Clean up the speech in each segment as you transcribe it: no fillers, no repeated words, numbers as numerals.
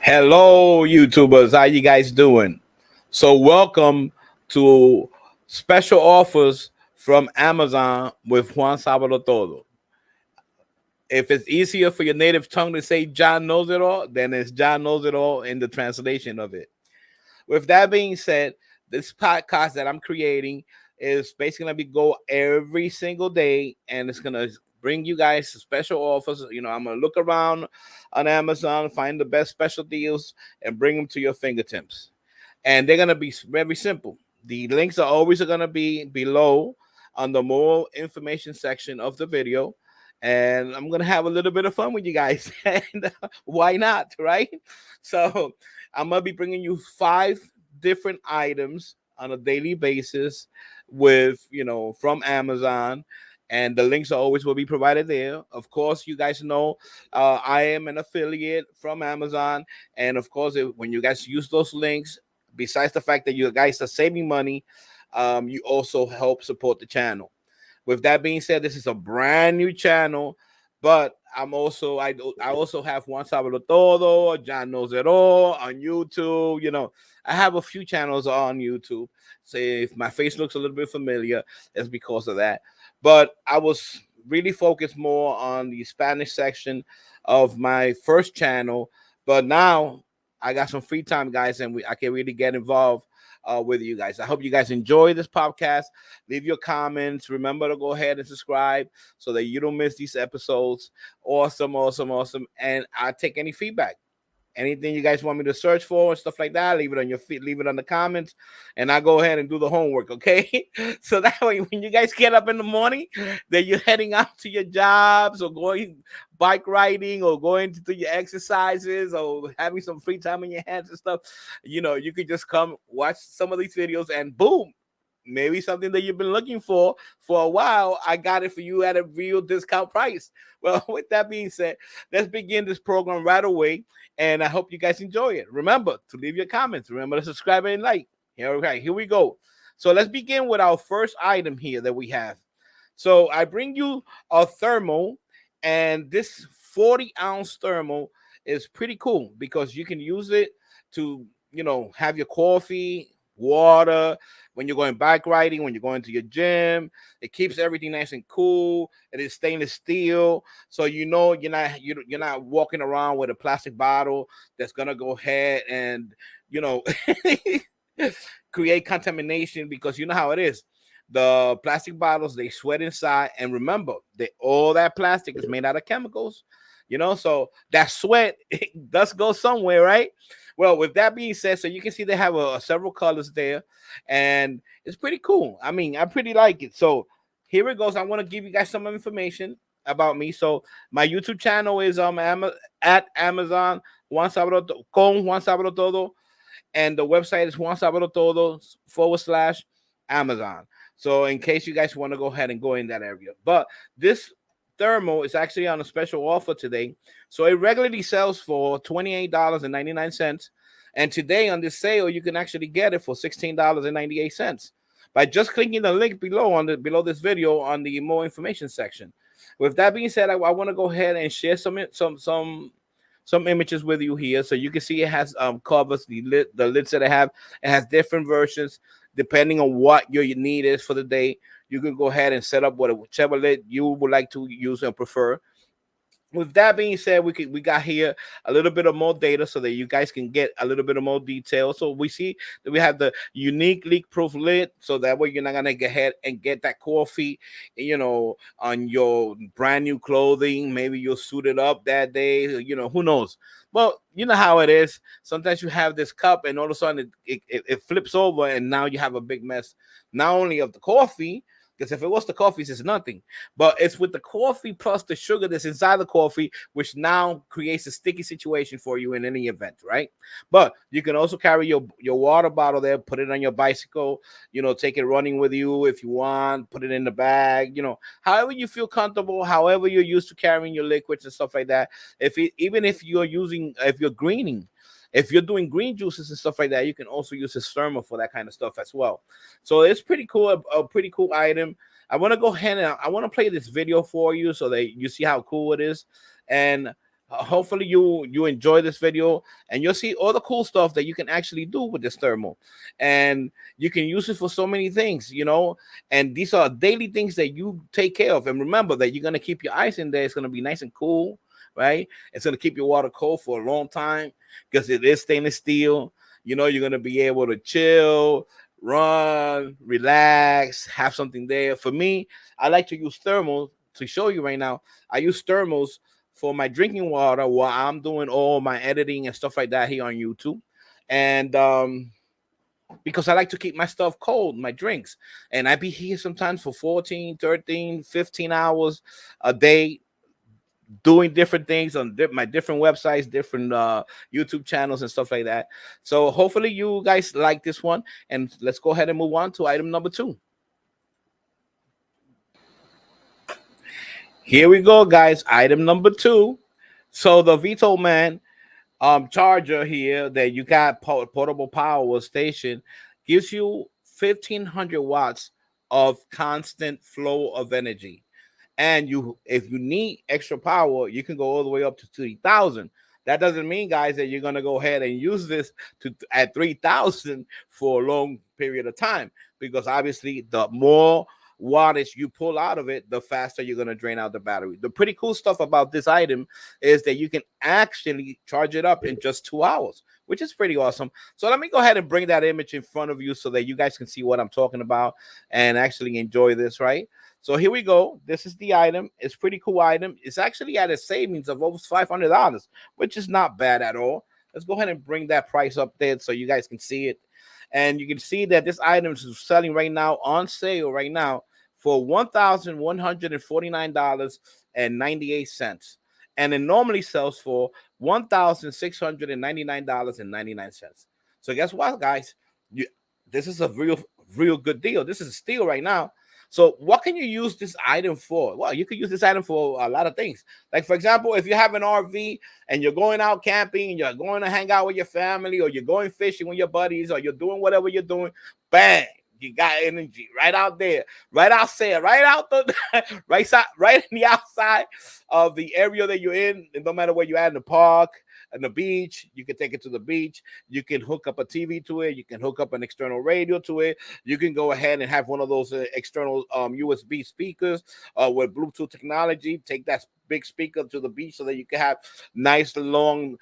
Hello, YouTubers. How you guys doing? So, welcome to special offers from Amazon with JuanSabeloTodo. If it's easier for your native tongue to say John knows it all, then it's John knows it all in the translation of it. With that being said, this podcast that I'm creating is basically going to be go every single day, and it's going to bring you guys special offers. I'm going to look around on Amazon, find the best special deals, and bring them to your fingertips. And they're going to be very simple. The links are always going to be below on the more information section of the video. And I'm going to have a little bit of fun with you guys. And why not, right? So I'm going to be bringing you 5 different items on a daily basis with, from Amazon. And the links are always will be provided there. Of course, you guys know I am an affiliate from Amazon. And of course, when you guys use those links, besides the fact that you guys are saving money, you also help support the channel. With that being said, this is a brand new channel, but I also have JuanSabeloTodo, John Knows It All on YouTube. I have a few channels on YouTube. So if my face looks a little bit familiar, it's because of that. But I was really focused more on the Spanish section of my first channel. But now I got some free time, guys, and I can really get involved with you guys. I hope you guys enjoy this podcast. Leave your comments. Remember to go ahead and subscribe so that you don't miss these episodes. Awesome, awesome, awesome. And I'll take any feedback. Anything you guys want me to search for and stuff like that, leave it on your feet, leave it on the comments, and I'll go ahead and do the homework, okay? So that way, when you guys get up in the morning, that you're heading out to your jobs or going bike riding or going to do your exercises or having some free time in your hands and stuff, you could just come watch some of these videos and boom, maybe something that you've been looking for a while. I got it for you at a real discount price. Well, with that being said, let's begin this program right away. And I hope you guys enjoy it. Remember to leave your comments. Remember to subscribe and like. Here we go. So let's begin with our first item here that we have. So I bring you a thermal, and this 40-ounce thermal is pretty cool because you can use it to, have your coffee, water, when you're going bike riding, when you're going to your gym. It keeps everything nice and cool. It is stainless steel, so you're not walking around with a plastic bottle that's gonna go ahead and create contamination, because you know how it is. The plastic bottles, they sweat inside, and remember that all that plastic is made out of chemicals. So that sweat, it does go somewhere, right? Well, with that being said, so you can see they have several colors there, and it's pretty cool. I mean, I pretty like it. So here it goes. I want to give you guys some information about me. So my YouTube channel is at Amazon JuanSabeloTodo, and the website is JuanSabeloTodo /Amazon. So in case you guys want to go ahead and go in that area, but this thermal is actually on a special offer today. So it regularly sells for $28.99. And today on this sale, you can actually get it for $16.98 by just clicking the link below below this video on the more information section. With that being said, I want to go ahead and share some images with you here, so you can see it has covers, the lids that I have. It has different versions depending on what your need is for the day. You can go ahead and set up whichever lid you would like to use and prefer. With that being said, we got here a little bit of more data so that you guys can get a little bit of more detail. So we see that we have the unique leak-proof lid, so that way you're not gonna go ahead and get that coffee, on your brand new clothing. Maybe you'll suit it up that day. Who knows? Well, you know how it is. Sometimes you have this cup, and all of a sudden it flips over, and now you have a big mess, not only of the coffee. Because if it was the coffee, it's nothing. But it's with the coffee plus the sugar that's inside the coffee, which now creates a sticky situation for you in any event, right? But you can also carry your water bottle there, put it on your bicycle, take it running with you if you want, put it in the bag, however you feel comfortable, however you're used to carrying your liquids and stuff like that. Even if you're greening, if you're doing green juices and stuff like that, you can also use this thermal for that kind of stuff as well. So it's pretty cool, a pretty cool item. I want to go ahead and I want to play this video for you so that you see how cool it is. And Hopefully you enjoy this video, and you'll see all the cool stuff that you can actually do with this thermal, and you can use it for so many things, and these are daily things that you take care of. And remember that you're going to keep your ice in there. It's going to be nice and cool, right? It's going to keep your water cold for a long time because it is stainless steel. You're going to be able to chill, run, relax, have something there. For me, I like to use thermals. To show you right now, I use thermals for my drinking water while I'm doing all my editing and stuff like that here on YouTube. And because I like to keep my stuff cold, my drinks. And I be here sometimes for 14, 13, 15 hours a day doing different things on my different websites, different YouTube channels and stuff like that. So hopefully you guys like this one. And let's go ahead and move on to item number 2. Here we go, guys. Item number 2. So the Vito Man charger here that you got, portable power station, gives you 1,500 watts of constant flow of energy. And if you need extra power, you can go all the way up to 3,000. That doesn't mean, guys, that you're going to go ahead and use this at 3,000 for a long period of time, because obviously the more wattage you pull out of it, the faster you're going to drain out the battery. The pretty cool stuff about this item is that you can actually charge it up in just 2 hours, which is pretty awesome. So let me go ahead and bring that image in front of you so that you guys can see what I'm talking about and actually enjoy this, right? So here we go. This is the item. It's a pretty cool item. It's actually at a savings of over $500, which is not bad at all. Let's go ahead and bring that price up there so you guys can see it. And you can see that this item is selling right now on sale right now for $1,149.98. And it normally sells for $1,699.99. So guess what, guys? This is a real good deal. This is a steal right now. So what can you use this item for? Well, you could use this item for a lot of things. Like, for example, if you have an RV and you're going out camping and you're going to hang out with your family, or you're going fishing with your buddies, or you're doing whatever you're doing, bang, you got energy right out there, right outside, right out the right in the outside of the area that you're in. And no matter where you're at, in the park, and the beach, you can take it to the beach. You can hook up a TV to it. You can hook up an external radio to it. You can go ahead and have one of those external USB speakers with Bluetooth technology. Take that big speaker to the beach so that you can have nice long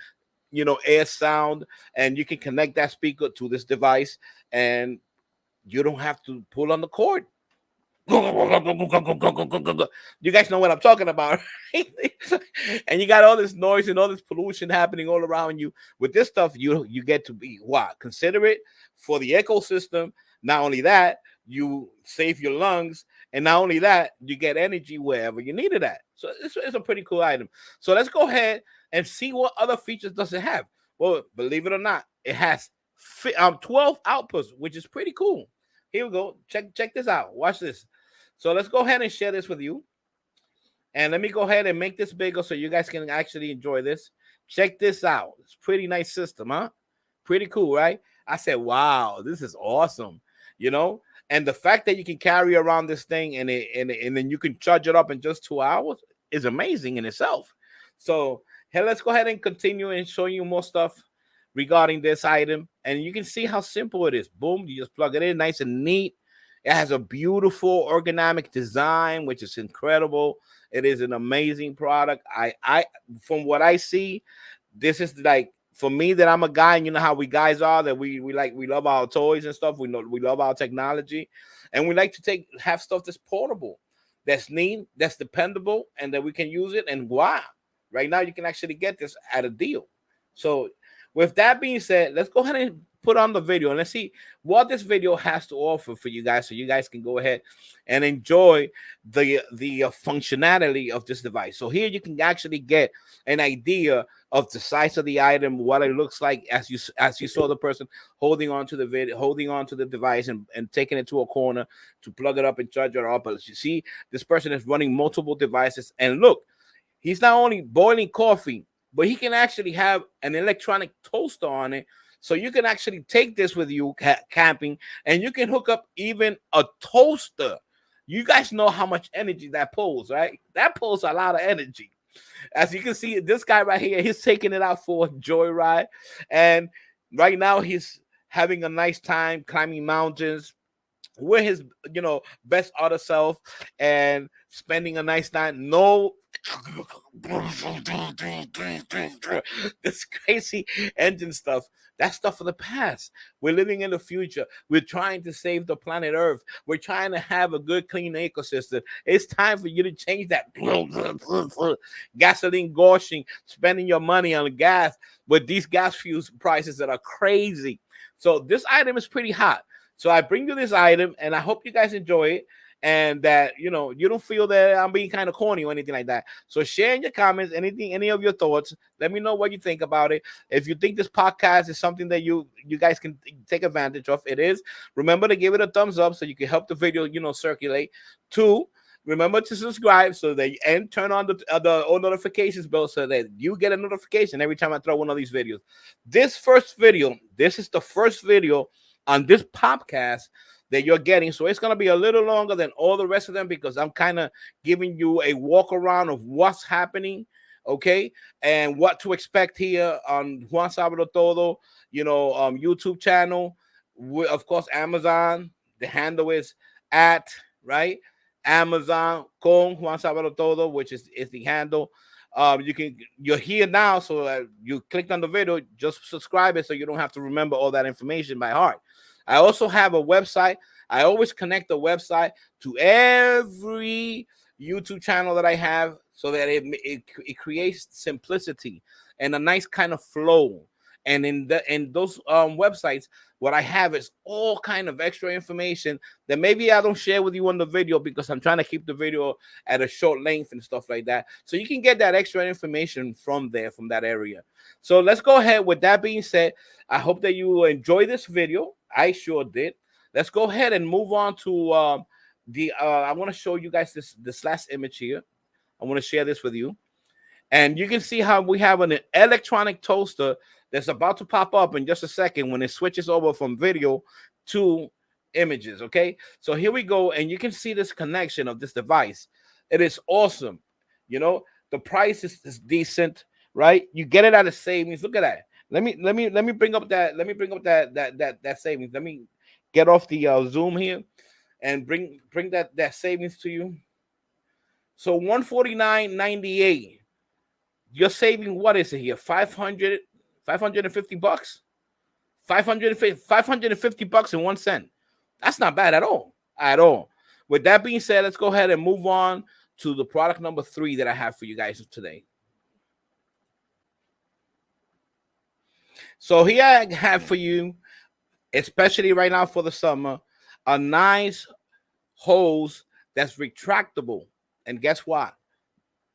air sound, and you can connect that speaker to this device, and you don't have to pull on the cord. You guys know what I'm talking about, right? And you got all this noise and all this pollution happening all around you. With this stuff, you get to be considerate for the ecosystem. Not only that, you save your lungs, and not only that, you get energy wherever you need it at. So it's a pretty cool item. So let's go ahead and see what other features does it have. Well, believe it or not, it has 12 outputs, which is pretty cool. Here we go. Check this out. Watch this. So let's go ahead and share this with you. And let me go ahead and make this bigger so you guys can actually enjoy this. Check this out. It's a pretty nice system, huh? Pretty cool, right? I said, wow, this is awesome. And the fact that you can carry around this thing and then you can charge it up in just 2 hours is amazing in itself. So here, let's go ahead and continue and show you more stuff regarding this item. And you can see how simple it is. Boom, you just plug it in, nice and neat. It has a beautiful ergonomic design, which is incredible. It is an amazing product. I from what I see, this is like, for me, that I'm a guy, and you know how we guys are, that we love our toys and stuff. We love our technology, and we like to have stuff that's portable, that's neat, that's dependable, and that we can use it. And wow, right now you can actually get this at a deal. So with that being said, let's go ahead and put on the video, and let's see what this video has to offer for you guys, so you guys can go ahead and enjoy the functionality of this device. So here you can actually get an idea of the size of the item, what it looks like as you saw the person holding on to the device and taking it to a corner to plug it up and charge it up. But you see, this person is running multiple devices, and look, he's not only boiling coffee, but he can actually have an electronic toaster on it. So you can actually take this with you camping, and you can hook up even a toaster. You guys know how much energy that pulls, right? That pulls a lot of energy. As you can see, this guy right here, he's taking it out for a joyride. And right now he's having a nice time climbing mountains with his, best other self and spending a nice night. No, this crazy engine stuff. That's stuff of the past. We're living in the future. We're trying to save the planet Earth. We're trying to have a good, clean ecosystem. It's time for you to change that gasoline gushing, spending your money on gas with these gas fuel prices that are crazy. So this item is pretty hot. So I bring you this item, and I hope you guys enjoy it, and that you don't feel that I'm being kind of corny or anything like that. So share in your comments any of your thoughts. Let me know what you think about it. If you think this podcast is something that you guys can take advantage of, it is. Remember to give it a thumbs up so you can help the video circulate. 2, remember to subscribe and turn on the all notifications bell so that you get a notification every time I throw one of these videos. This is the first video on this podcast that you're getting. So it's going to be a little longer than all the rest of them because I'm kind of giving you a walk around of what's happening, okay, and what to expect here on JuanSabeloTodo, YouTube channel. Of course, Amazon. The handle is at, right, Amazon con JuanSabeloTodo, which is the handle. You're here now, so you clicked on the video, just subscribe it so you don't have to remember all that information by heart. I also have a website. I always connect the website to every YouTube channel that I have so that it creates simplicity and a nice kind of flow. And in those websites, what I have is all kind of extra information that maybe I don't share with you on the video because I'm trying to keep the video at a short length and stuff like that. So you can get that extra information from that area. So let's go ahead. With that being said, I hope that you enjoy this video. I sure did. Let's go ahead and move on to I want to show you guys this last image here. I want to share this with you. And you can see how we have an electronic toaster that's about to pop up in just a second when it switches over from video to images, okay? So here we go, and you can see this connection of this device. It is awesome. The price is decent, right? You get it at a savings. Look at that. Let me bring up that savings. Let me get off the Zoom here and bring that savings to you. So $149.98. You're saving, what is it here? 550 bucks? 550 bucks and 1 cent. That's not bad at all. At all. With that being said, let's go ahead and move on to the product number 3 that I have for you guys today. So here I have for you, especially right now for the summer, a nice hose that's retractable. And guess what?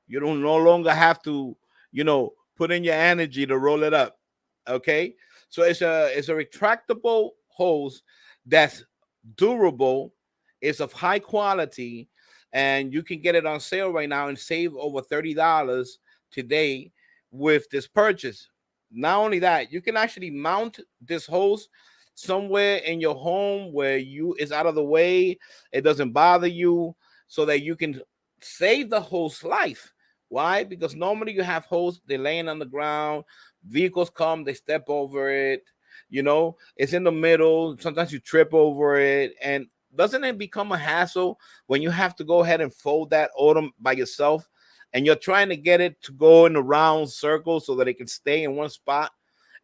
You don't no longer have to, put in your energy to roll it up. Okay. So it's a retractable hose that's durable. It's of high quality, and you can get it on sale right now and save over $30 today with this purchase. Not only that, you can actually mount this hose somewhere in your home where it's out of the way. It doesn't bother you, so that you can save the hose life. Why? Because normally you have hose, they're laying on the ground, vehicles come, they step over it, it's in the middle. Sometimes you trip over it. And doesn't it become a hassle when you have to go ahead and fold that item by yourself and you're trying to get it to go in a round circle so that it can stay in one spot?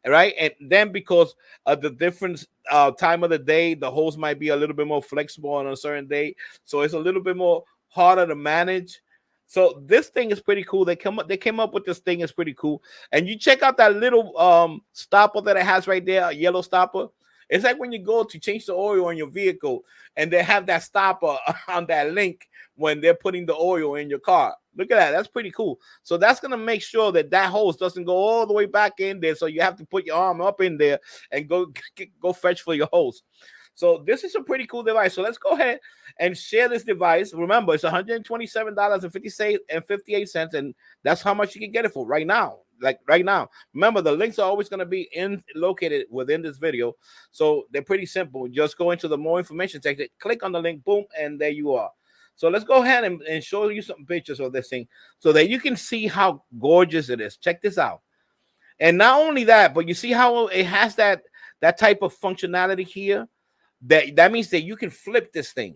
Right? And then because of the different time of the day, the hose might be a little bit more flexible on a certain day. So it's a little bit more harder to manage. So this thing is pretty cool. They came up with this thing. It's pretty cool. And you check out that little stopper that it has right there, a yellow stopper. It's like when you go to change the oil on your vehicle and they have that stopper on that link when they're putting the oil in your car. Look at that. That's pretty cool. So that's going to make sure that hose doesn't go all the way back in there. So you have to put your arm up in there and go fetch for your hose. So this is a pretty cool device. So let's go ahead and share this device. Remember, it's $127.58, and that's how much you can get it for right now. Like right now. Remember, the links are always going to be located within this video. So they're pretty simple. Just go into the more information section, click on the link, boom, and there you are. So let's go ahead and show you some pictures of this thing so that you can see how gorgeous it is. Check this out. And not only that, but you see how it has that type of functionality here. That means that you can flip this thing.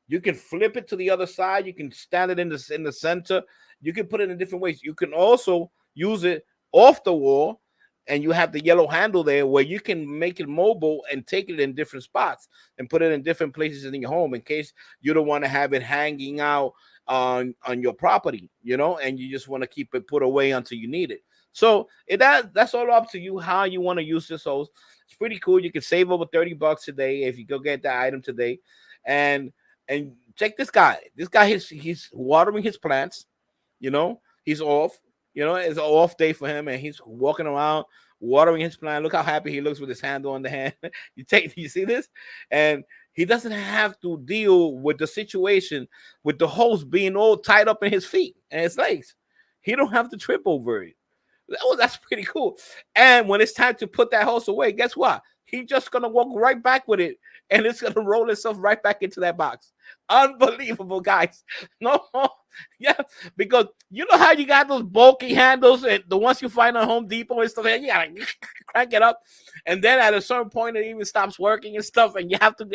You can flip it to the other side. You can stand it in the center. You can put it in different ways. You can also use it off the wall, and you have the yellow handle there where you can make it mobile and take it in different spots and put it in different places in your home in case you don't want to have it hanging out on your property, and you just want to keep it put away until you need it. So that's all up to you how you want to use this hose. It's pretty cool. You can save over $30 today if you go get that item today. And check this guy. This guy he's watering his plants. He's off. It's an off day for him, and he's walking around watering his plant. Look how happy he looks with his handle on the hand. You see this? And he doesn't have to deal with the situation with the hose being all tied up in his feet and his legs. He don't have to trip over it. That's pretty cool. And when it's time to put that hose away, guess what? He's just gonna walk right back with it, and it's gonna roll itself right back into that box. Unbelievable, guys. No, yeah, because you know how you got those bulky handles, and the ones you find on Home Depot and stuff, and you gotta crank it up, and then at a certain point it even stops working and stuff, and you have to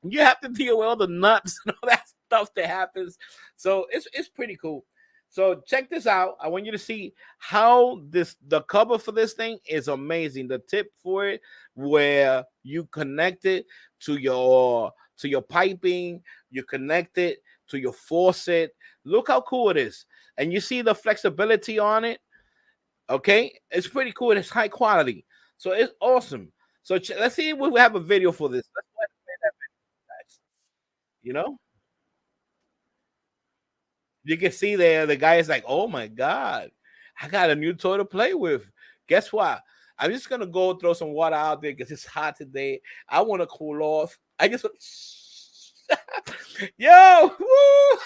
you have to deal with all the nuts and all that stuff that happens. So it's pretty cool. So check this out. I want you to see how the cover for this thing is amazing. The tip for it, where you connect it to your piping, you connect it to your faucet. Look how cool it is, and you see the flexibility on it. Okay, it's pretty cool. It's high quality, so it's awesome. So let's see if we have a video for this. Let's go ahead and play that video, guys. You know. You can see there the guy is like, oh my God, I got a new toy to play with. Guess what? I'm just gonna go throw some water out there because it's hot today. I want to cool off. I just yo, woo!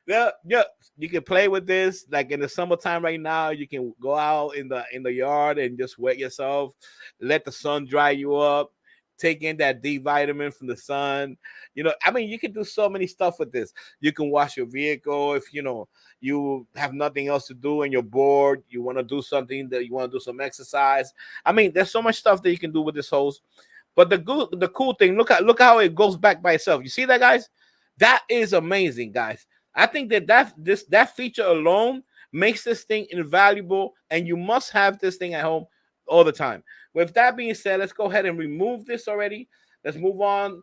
Yeah, you can play with this like in the summertime right now. You can go out in the yard and just wet yourself, let the sun dry you up, take in that D vitamin from the sun. I mean, you can do so many stuff with this. You can wash your vehicle if you have nothing else to do and you're bored. You want to do something that you want to do some exercise. I mean, there's so much stuff that you can do with this hose. But the cool thing, look how it goes back by itself. You see that, guys? That is amazing, guys. I think that feature alone makes this thing invaluable, and you must have this thing at home all the time. With that being said, let's go ahead and remove this already. Let's move on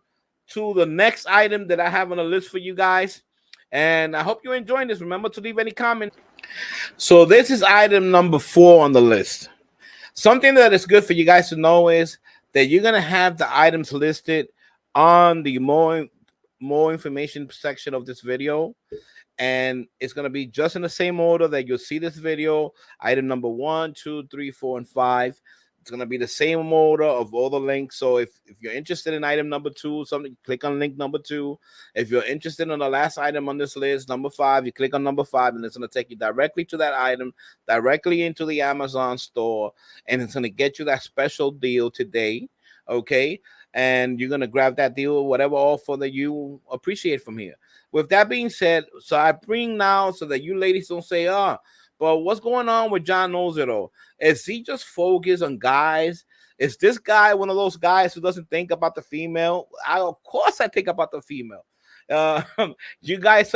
to the next item that I have on the list for you guys. And I hope you're enjoying this. Remember to leave any comments. So this is item number 4 on the list. Something that is good for you guys to know is that you're going to have the items listed on the more information section of this video. And it's going to be just in the same order that you'll see this video. Item number 1, 2, 3, 4, and 5. It's going to be the same order of all the links. So if you're interested in item number 2, something, click on link number 2. If you're interested in the last item on this list, number 5, you click on number 5, and it's going to take you directly to that item, directly into the Amazon store, and it's going to get you that special deal today. Okay, and you're going to grab that deal, whatever offer that you appreciate from here. With that being said, so I bring now so that you ladies don't say, but what's going on with John Knows It All? Is he just focused on guys? Is this guy one of those guys who doesn't think about the female? Of course I think about the female. You guys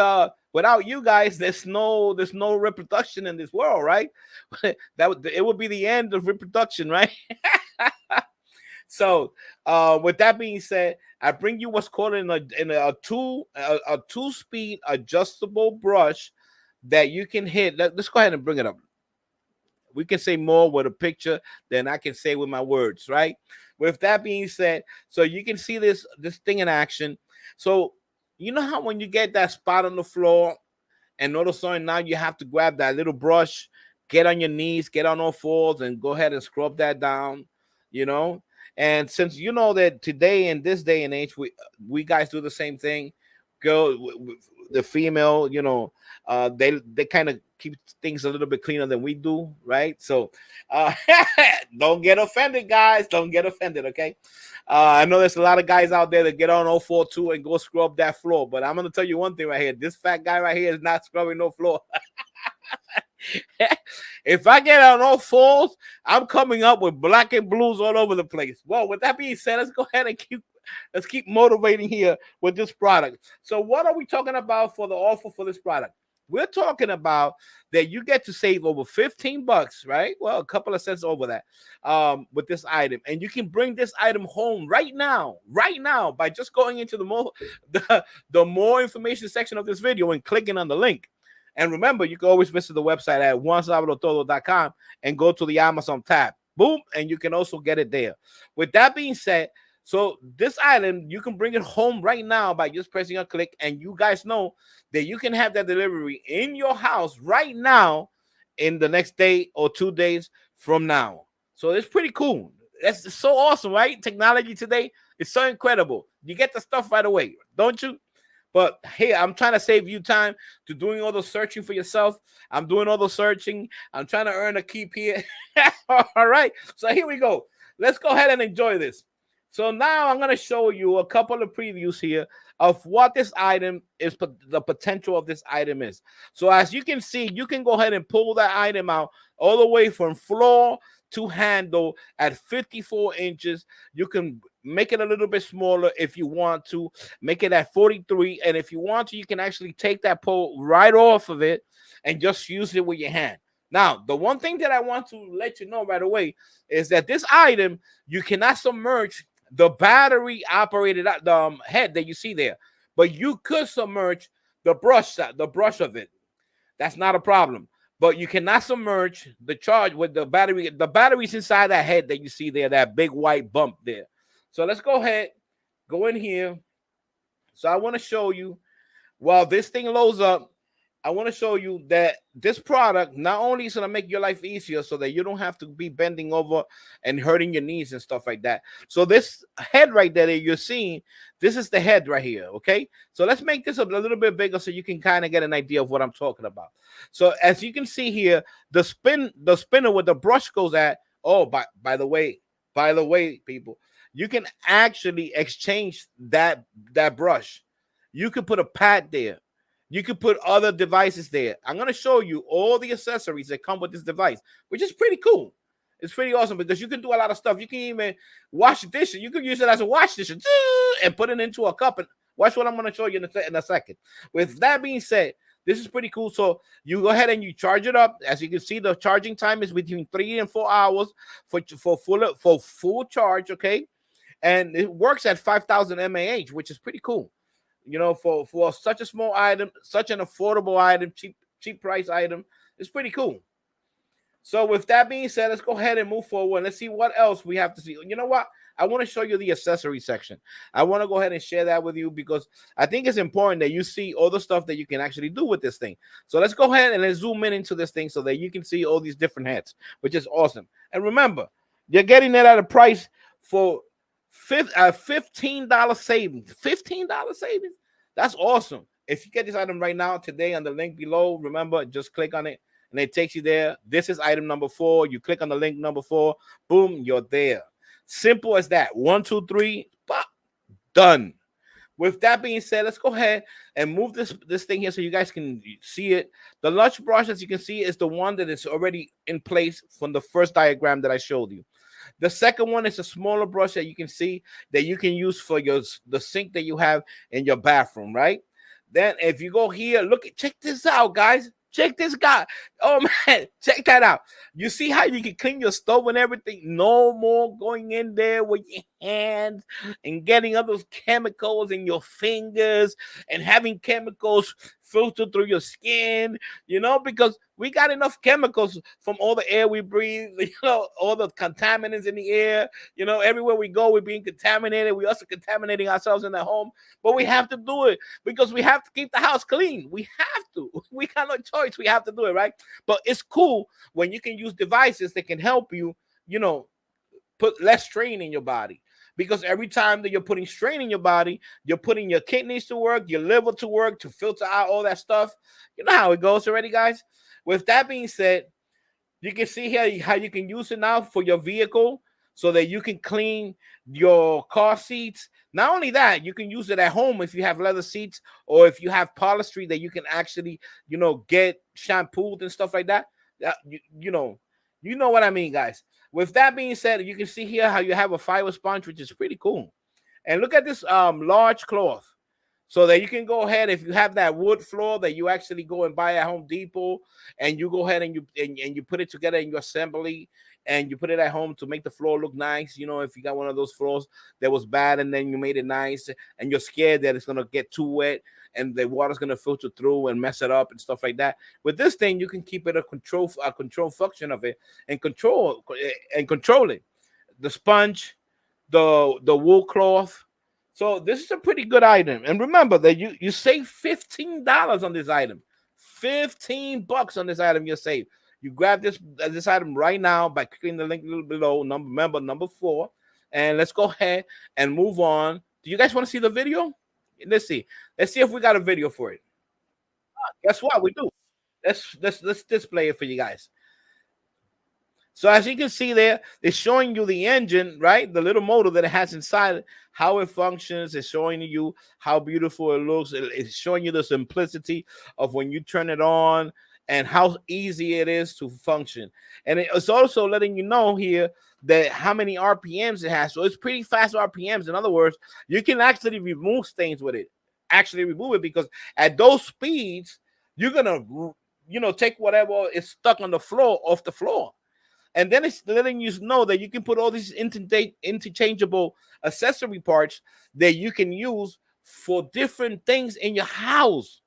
without you guys, there's no reproduction in this world, right? It would be the end of reproduction, right? So, with that being said, I bring you what's called in a two-speed adjustable brush that you can hit. Let's go ahead and bring it up. We can say more with a picture than I can say with my words, right? With that being said, so you can see this thing in action. So you know how when you get that spot on the floor and all of a sudden now you have to grab that little brush, get on your knees, get on all fours, and go ahead and scrub that down, And since you know that today in this day and age, we guys do the same thing, girl, the female, they kind of keep things a little bit cleaner than we do, right? So uh, don't get offended, guys. Don't get offended, okay? I know there's a lot of guys out there that get on 042 and go scrub that floor, but I'm gonna tell you one thing right here. This fat guy right here is not scrubbing no floor. If I get on all fours, I'm coming up with black and blues all over the place. Well, with that being said, let's go ahead and keep motivating here with this product. So what are we talking about for the offer for this product? We're talking about that you get to save over 15 bucks, right? Well, a couple of cents over that with this item. And you can bring this item home right now, by just going into the more information section of this video and clicking on the link. And remember, you can always visit the website at JuanSabeloTodo.com and go to the Amazon tab. Boom, and you can also get it there. With that being said, so this item, you can bring it home right now by just pressing a click, and you guys know that you can have that delivery in your house right now in the next day or 2 days from now. So it's pretty cool. That's so awesome, right? Technology today is so incredible. You get the stuff right away, don't you? But hey, I'm trying to save you time to doing all the searching for yourself. I'm doing all the searching. I'm trying to earn a keep here. All right. So here we go. Let's go ahead and enjoy this. So now I'm going to show you a couple of previews here of what this item is, the potential of this item is. So as you can see, you can go ahead and pull that item out all the way from floor to handle at 54 inches. You can make it a little bit smaller if you want to. Make it at 43. And if you want to, you can actually take that pole right off of it and just use it with your hand. Now, the one thing that I want to let you know right away is that this item, you cannot submerge the battery operated head that you see there, but you could submerge the brush of it. That's not a problem. But you cannot submerge the charge with the battery. The battery's inside that head that you see there, that big white bump there. So let's go ahead, go in here. So I want to show you, while this thing loads up, I want to show you that this product not only is going to make your life easier so that you don't have to be bending over and hurting your knees and stuff like that. So this head right there that you're seeing, this is the head right here, okay? So let's make this a little bit bigger so you can kind of get an idea of what I'm talking about. So as you can see here, the spinner with the brush goes at, oh, by the way, people, you can actually exchange that brush. You can put a pad there. You can put other devices there. I'm going to show you all the accessories that come with this device, which is pretty cool. It's pretty awesome because you can do a lot of stuff. You can even wash dishes. You can use it as a wash dish and put it into a cup. And watch what I'm going to show you in a second. With that being said, this is pretty cool. So you go ahead and you charge it up. As you can see, the charging time is between 3 and 4 hours for full charge, okay? And it works at 5,000 mAh, which is pretty cool. You know, for such a small item, such an affordable item, cheap price item, it's pretty cool. So with that being said, let's go ahead and move forward. Let's see what else we have to see. You know what? I want to show you the accessory section. I want to go ahead and share that with you because I think it's important that you see all the stuff that you can actually do with this thing. So let's go ahead and let's zoom into this thing so that you can see all these different heads, which is awesome. And remember, you're getting it at a price for $15 savings. $15 savings. That's awesome. If you get this item right now today on the link below, remember, just click on it and it takes you there. This is item number 4. You click on the link number 4. Boom, you're there. Simple as that. 1, 2, 3. Pop, done. With that being said, let's go ahead and move this thing here so you guys can see it. The lunch brush, as you can see, is the one that is already in place from the first diagram that I showed you. The second one is a smaller brush that you can see that you can use for the sink that you have in your bathroom, right? Then if you go here, check this out, guys. Check this guy. Oh, man, check that out. You see how you can clean your stove and everything? No more going in there with your hands and getting all those chemicals in your fingers and having chemicals filter through your skin, because we got enough chemicals from all the air we breathe, all the contaminants in the air, everywhere we go, we're being contaminated. We're also contaminating ourselves in the home, but we have to do it because we have to keep the house clean. We have to. We got no choice. We have to do it, right? But it's cool when you can use devices that can help you, put less strain in your body. because every time that you're putting strain in your body, you're putting your kidneys to work, your liver to work to filter out all that stuff. You know how it goes already, guys. With that being said, you can see here how you can use it now for your vehicle so that you can clean your car seats. Not only that, you can use it at home if you have leather seats or if you have polystry that you can actually, get shampooed and stuff like that. You know what I mean, guys. With that being said, you can see here how you have a fiber sponge, which is pretty cool. And look at this large cloth. So that you can go ahead, if you have that wood floor that you actually go and buy at Home Depot, and you go ahead and you put it together in your assembly, and you put it at home to make the floor look nice. If you got one of those floors that was bad and then you made it nice, and you're scared that it's gonna get too wet and the water's gonna filter through and mess it up and stuff like that. With this thing, you can keep it a control function of it and control it. The sponge, the wool cloth. So this is a pretty good item. And remember that you save $15 on this item. $15 on this item you save. You grab this item right now by clicking the link below, number 4. And let's go ahead and move on. Do you guys want to see the video? Let's see. Let's see if we got a video for it. Guess what? We do. Let's display it for you guys. So as you can see there, it's showing you the engine, right? The little motor that it has inside, how it functions. It's showing you how beautiful it looks. It's showing you the simplicity of when you turn it on and how easy it is to function. And it's also letting you know here that how many RPMs it has. So it's pretty fast RPMs. In other words, you can actually remove stains with it. Actually remove it, because at those speeds, you're going to, take whatever is stuck on the floor off the floor. And then it's letting you know that you can put all these interchangeable accessory parts that you can use for different things in your house.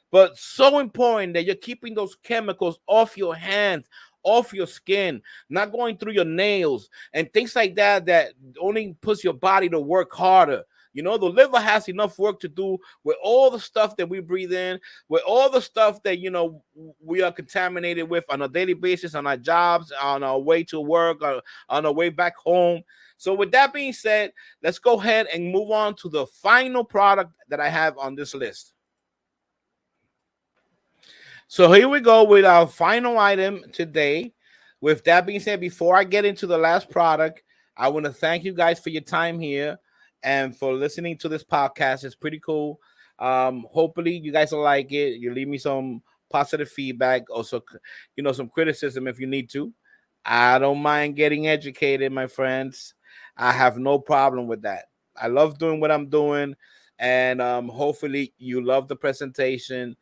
But so important that you're keeping those chemicals off your hands, off your skin, not going through your nails and things like that only puts your body to work harder. The liver has enough work to do with all the stuff that we breathe in, with all the stuff that, we are contaminated with on a daily basis, on our jobs, on our way to work, on our way back home. So with that being said, let's go ahead and move on to the final product that I have on this list. So here we go with our final item today. With that being said, before I get into the last product, I want to thank you guys for your time here and for listening to this podcast. It's pretty cool. Hopefully you guys will like it. You leave me some positive feedback, also, some criticism if you need to. I don't mind getting educated, my friends. I have no problem with that. I love doing what I'm doing, and hopefully you love the presentation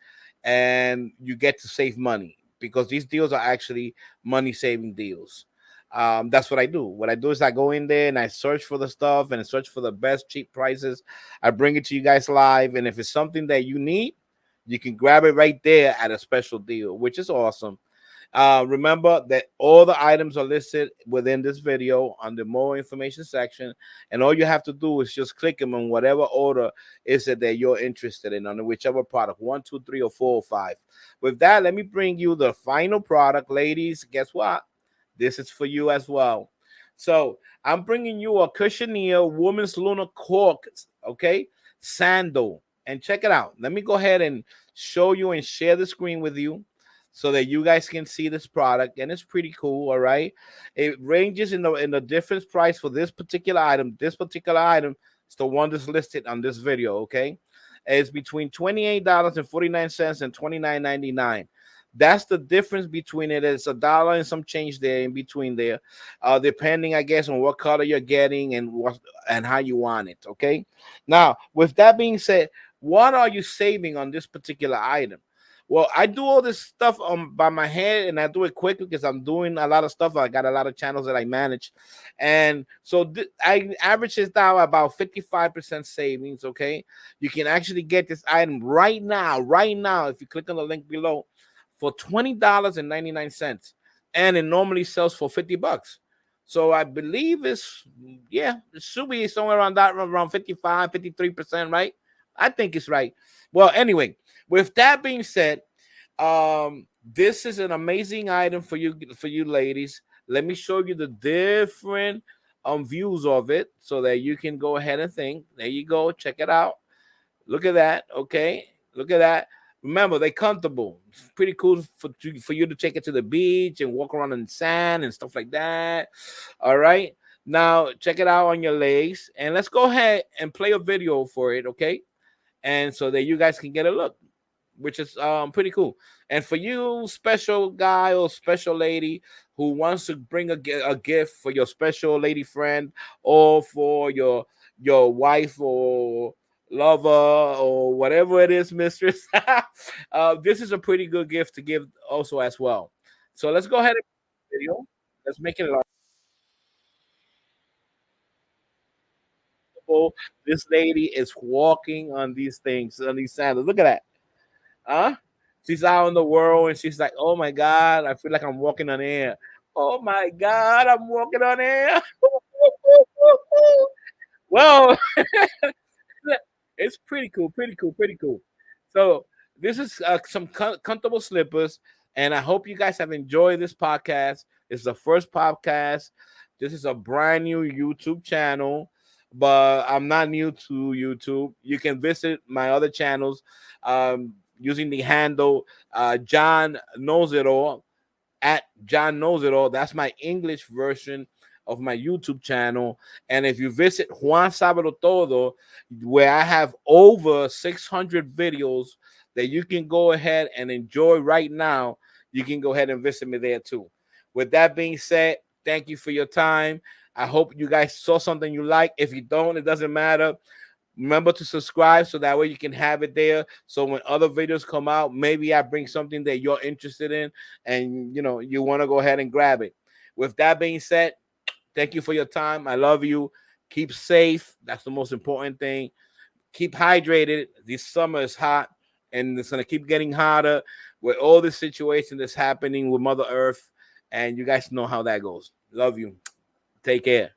and you get to save money, because these deals are actually money saving deals. That's what I do. What I do is I go in there and I search for the stuff and I search for the best cheap prices. I bring it to you guys live. And if it's something that you need, you can grab it right there at a special deal, which is awesome. Remember that all the items are listed within this video on the more information section. And all you have to do is just click them in whatever order is it that you're interested in, on whichever product, 1, 2, 3, or 4, or 5. With that, let me bring you the final product. Ladies, guess what? This is for you as well. So I'm bringing you a Cushioneer Women's Lunar Cork, okay, sandal. And check it out. Let me go ahead and show you and share the screen with you so that you guys can see this product. And it's pretty cool, all right? It ranges in the difference price for this particular item. This particular item is the one that's listed on this video, okay? It's between $28.49 and $29.99. That's the difference between it. It's $1 and some change there in between there, depending, I guess, on what color you're getting and how you want it. Okay. Now, with that being said, what are you saving on this particular item? Well, I do all this stuff by my head, and I do it quickly because I'm doing a lot of stuff. I got a lot of channels that I manage, and so I average this down about 55% savings. Okay, you can actually get this item right now. If you click on the link below, for $20.99, and it normally sells for $50. So I believe it should be somewhere around 55, 53%, right? I think it's right. Well, anyway, with that being said, this is an amazing item for you ladies. Let me show you the different views of it so that you can go ahead and think. There you go. Check it out. Look at that. Okay. Look at that. Remember, they're comfortable. It's pretty cool for you to take it to the beach and walk around in sand and stuff like that. All right. Now, check it out on your legs. And let's go ahead and play a video for it. Okay. And so that you guys can get a look, which is pretty cool. And for you, special guy or special lady who wants to bring a gift for your special lady friend or for your wife or lover or whatever it is, mistress, this is a pretty good gift to give also as well. So let's go ahead and video. Let's make it possible. This lady is walking on these things, on these sandals. Look at that. Huh? She's out in the world and she's like, oh my God, I feel like I'm walking on air. Oh my God, I'm walking on air. Well, it's pretty cool, pretty cool, pretty cool. So this is some comfortable slippers, and I hope you guys have enjoyed this podcast. It's the first podcast. This is a brand new YouTube channel, but I'm not new to YouTube. You can visit my other channels using the handle John Knows It All at John Knows It All. That's my English version of my YouTube channel. And if you visit JuanSabeloTodo, where I have over 600 videos that you can go ahead and enjoy right now, you can go ahead and visit me there too. With that being said, thank you for your time. I hope you guys saw something you like. If you don't, it doesn't matter. Remember to subscribe so that way you can have it there. So when other videos come out, maybe I bring something that you're interested in and you want to go ahead and grab it. With that being said, thank you for your time. I love you. Keep safe. That's the most important thing. Keep hydrated. This summer is hot and it's going to keep getting hotter with all this situation that's happening with Mother Earth. And you guys know how that goes. Love you. Take care.